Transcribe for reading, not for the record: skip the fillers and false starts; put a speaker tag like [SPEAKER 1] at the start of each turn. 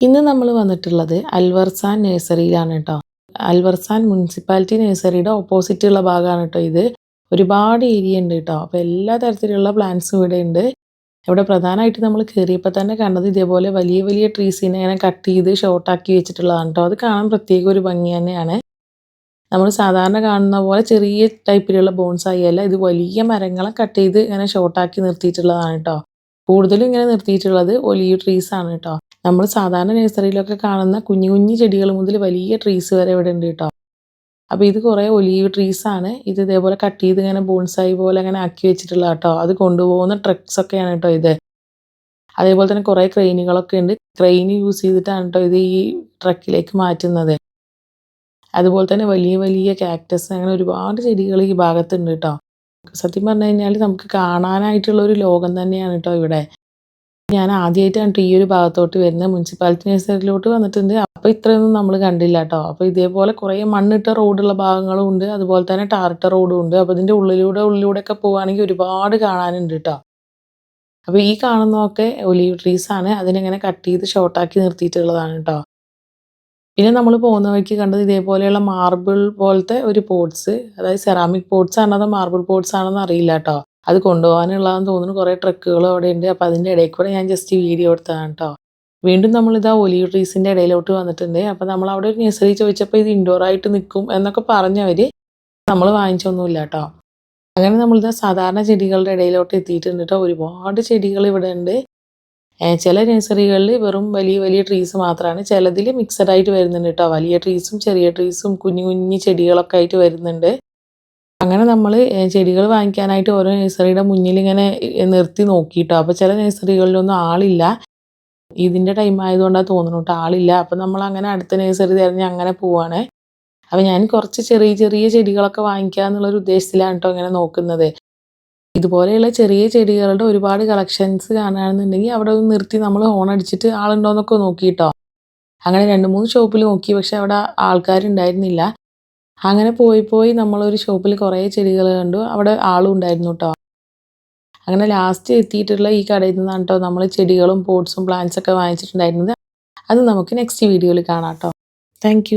[SPEAKER 1] ഇന്ന് നമ്മൾ വന്നിട്ടുള്ളത് അൽവർസാൻ നഴ്സറിയിലാണ് കേട്ടോ. അൽവർസാൻ മുനിസിപ്പാലിറ്റി നഴ്സറിയുടെ ഓപ്പോസിറ്റുള്ള ഭാഗമാണ് കേട്ടോ ഇത്. ഒരുപാട് ഏരിയ ഉണ്ട് കേട്ടോ. അപ്പോൾ എല്ലാ തരത്തിലുള്ള പ്ലാന്റ്സും ഇവിടെ ഉണ്ട്. ഇവിടെ പ്രധാനമായിട്ട് നമ്മൾ കയറിയപ്പോൾ തന്നെ കണ്ടത് ഇതേപോലെ വലിയ വലിയ ട്രീസിനെ ഇങ്ങനെ കട്ട് ചെയ്ത് ഷോർട്ടാക്കി വെച്ചിട്ടുള്ളതാണ് കേട്ടോ. അത് കാണാൻ പ്രത്യേക ഒരു ഭംഗി തന്നെയാണ്. നമ്മൾ സാധാരണ കാണുന്ന പോലെ ചെറിയ ടൈപ്പിലുള്ള ബോൺസായി അല്ല, ഇത് വലിയ മരങ്ങളെ കട്ട് ചെയ്ത് ഇങ്ങനെ ഷോർട്ടാക്കി നിർത്തിയിട്ടുള്ളതാണ് കേട്ടോ. കൂടുതലും ഇങ്ങനെ നിർത്തിയിട്ടുള്ളത് ഒലീവ് ട്രീസ് ആണ് കേട്ടോ. നമ്മൾ സാധാരണ നഴ്സറിയിലൊക്കെ കാണുന്ന കുഞ്ഞു കുഞ്ഞു ചെടികൾ മുതൽ വലിയ ട്രീസ് വരെ ഇവിടെ ഉണ്ട് കേട്ടോ. അപ്പോൾ ഇത് കുറേ ഒലീവ് ട്രീസ് ആണ്. ഇത് ഇതേപോലെ കട്ട് ചെയ്ത് ഇങ്ങനെ ബോൺസായി പോലെ അങ്ങനെ ആക്കി വെച്ചിട്ടുള്ള കേട്ടോ. അത് കൊണ്ടുപോകുന്ന ട്രക്സ് ഒക്കെയാണ് കേട്ടോ ഇത്. അതേപോലെ തന്നെ കുറേ ക്രെയിനുകളൊക്കെ ഉണ്ട്. ക്രെയിൻ യൂസ് ചെയ്തിട്ടാണ് കേട്ടോ ഇത് ഈ ട്രക്കിലേക്ക് മാറ്റുന്നത്. അതുപോലെ തന്നെ വലിയ വലിയ കാക്ടസ് അങ്ങനെ ഒരുപാട് ചെടികൾ ഈ ഭാഗത്തുണ്ട് കേട്ടോ. സത്യം പറഞ്ഞു കഴിഞ്ഞാൽ നമുക്ക് കാണാനായിട്ടുള്ള ഒരു ലോകം തന്നെയാണ് കേട്ടോ ഇവിടെ. ഞാൻ ആദ്യമായിട്ടാണ് ഈ ഒരു ഭാഗത്തോട്ട് വരുന്നത്. മുനിസിപ്പാലിറ്റി നഴ്സറിയിലോട്ട് വന്നിട്ടുണ്ട്. അപ്പോൾ ഇത്രയൊന്നും നമ്മൾ കണ്ടില്ല കേട്ടോ. അപ്പോൾ ഇതേപോലെ കുറേ മണ്ണിട്ട റോഡുള്ള ഭാഗങ്ങളും ഉണ്ട്, അതുപോലെ തന്നെ ടാറിട്ട റോഡും ഉണ്ട്. അപ്പോൾ ഇതിൻ്റെ ഉള്ളിലൂടെ ഒക്കെ പോവുകയാണെങ്കിൽ ഒരുപാട് കാണാനുണ്ട് കേട്ടോ. അപ്പോൾ ഈ കാണുന്നതൊക്കെ ഒലീവ് ട്രീസ് ആണ്. അതിനെങ്ങനെ കട്ട് ചെയ്ത് ഷോർട്ടാക്കി നിർത്തിയിട്ടുള്ളതാണ് കേട്ടോ. പിന്നെ നമ്മൾ പോകുന്ന വഴിക്ക് കണ്ടത് ഇതേപോലെയുള്ള മാർബിൾ പോലത്തെ ഒരു പോട്ട്സ്, അതായത് സെറാമിക് പോട്ട്സ് ആണോ അതോ മാർബിൾ പോട്ട്സ് ആണെന്ന് അറിയില്ല കേട്ടോ. അത് കൊണ്ടുപോകാനുള്ളതെന്ന് തോന്നുന്നു. കുറേ ട്രക്കുകളും അവിടെ ഉണ്ട്. അപ്പോൾ അതിൻ്റെ ഇടയിൽ കൂടെ ഞാൻ ജസ്റ്റ് വീഡിയോ എടുത്തതാണ് കേട്ടോ. വീണ്ടും നമ്മളിതാ ഒലീവ് ട്രീസിൻ്റെ ഇടയിലോട്ട് വന്നിട്ടുണ്ട്. അപ്പോൾ നമ്മൾ അവിടെ ഒരു നഴ്സറി ചോദിച്ചപ്പോൾ ഇത് ഇൻഡോർ ആയിട്ട് നിൽക്കും എന്നൊക്കെ പറഞ്ഞവർ നമ്മൾ വാങ്ങിച്ചൊന്നുമില്ല കേട്ടോ. അങ്ങനെ നമ്മളിതാ സാധാരണ ചെടികളുടെ ഇടയിലോട്ട് എത്തിയിട്ടുണ്ട് കേട്ടോ. ഒരുപാട് ചെടികൾ ഇവിടെ ഉണ്ട്. ചില നഴ്സറികളിൽ വെറും വലിയ വലിയ ട്രീസ് മാത്രമാണ്, ചിലതിൽ മിക്സഡ് ആയിട്ട് വരുന്നുണ്ട് കേട്ടോ. വലിയ ട്രീസും ചെറിയ ട്രീസും കുഞ്ഞു കുഞ്ഞു ചെടികളൊക്കെ ആയിട്ട് വരുന്നുണ്ട്. അങ്ങനെ നമ്മൾ ചെടികൾ വാങ്ങിക്കാനായിട്ട് ഓരോ നഴ്സറിയുടെ മുന്നിൽ ഇങ്ങനെ നിർത്തി നോക്കിയിട്ടോ. അപ്പോൾ ചില നഴ്സറികളിലൊന്നും ആളില്ല. ഇതിൻ്റെ ടൈം ആയതുകൊണ്ടാണ് തോന്നുന്നു കേട്ടോ, ആളില്ല. അപ്പോൾ നമ്മൾ അങ്ങനെ അടുത്ത നഴ്സറി തിരഞ്ഞ് അങ്ങനെ പോവാണ്. അപ്പോൾ ഞാൻ കുറച്ച് ചെറിയ ചെറിയ ചെടികളൊക്കെ വാങ്ങിക്കുക എന്നുള്ളൊരു ഉദ്ദേശത്തിലാണ് കേട്ടോ ഇങ്ങനെ നോക്കുന്നത്. ഇതുപോലെയുള്ള ചെറിയ ചെടികളുടെ ഒരുപാട് കളക്ഷൻസ് കാണുകയാണെന്നുണ്ടെങ്കിൽ അവിടെ ഒന്ന് നിർത്തി നമ്മൾ ഹോൺ അടിച്ചിട്ട് ആളുണ്ടോയെന്നൊക്കെ നോക്കിയിട്ടോ. അങ്ങനെ 2-3 ഷോപ്പിൽ നോക്കി, പക്ഷെ അവിടെ ആൾക്കാരുണ്ടായിരുന്നില്ല. അങ്ങനെ പോയി നമ്മളൊരു ഷോപ്പിൽ കുറേ ചെടികൾ കണ്ടു. അവിടെ ആളും ഉണ്ടായിരുന്നു കേട്ടോ. അങ്ങനെ ലാസ്റ്റ് എത്തിയിട്ടുള്ള ഈ കടയിൽ നിന്നാണ് കേട്ടോ നമ്മൾ ചെടികളും പോട്ട്സും പ്ലാന്റ്സൊക്കെ വാങ്ങിച്ചിട്ടുണ്ടായിരുന്നത്. അത് നമുക്ക് നെക്സ്റ്റ് വീഡിയോയിൽ കാണാം കേട്ടോ. താങ്ക്